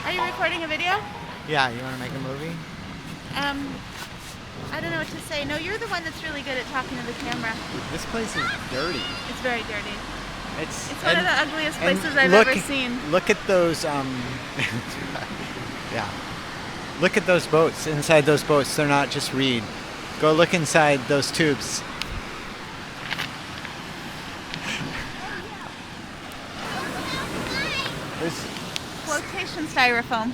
Are you recording a video? Yeah, you want to make a movie? I don't know what to say. No, you're the one that's really good at talking to the camera. This place is dirty. It's very dirty. It's It's one of the ugliest and places I've look- ever seen. Look at those. Yeah. Look at those boats. Inside those boats, they're not just reed. Go look inside those tubes. There's, Flotation styrofoam.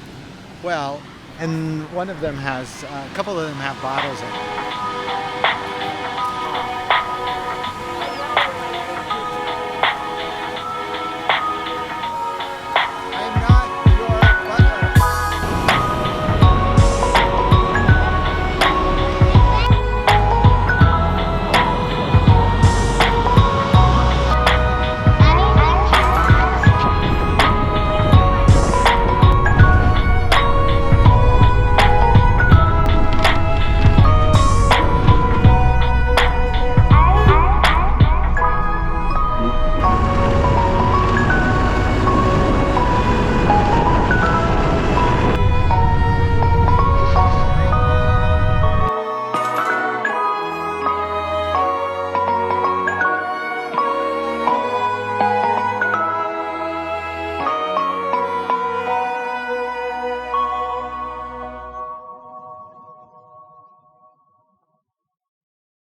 well, and one of them has, a couple of them have bottles in it.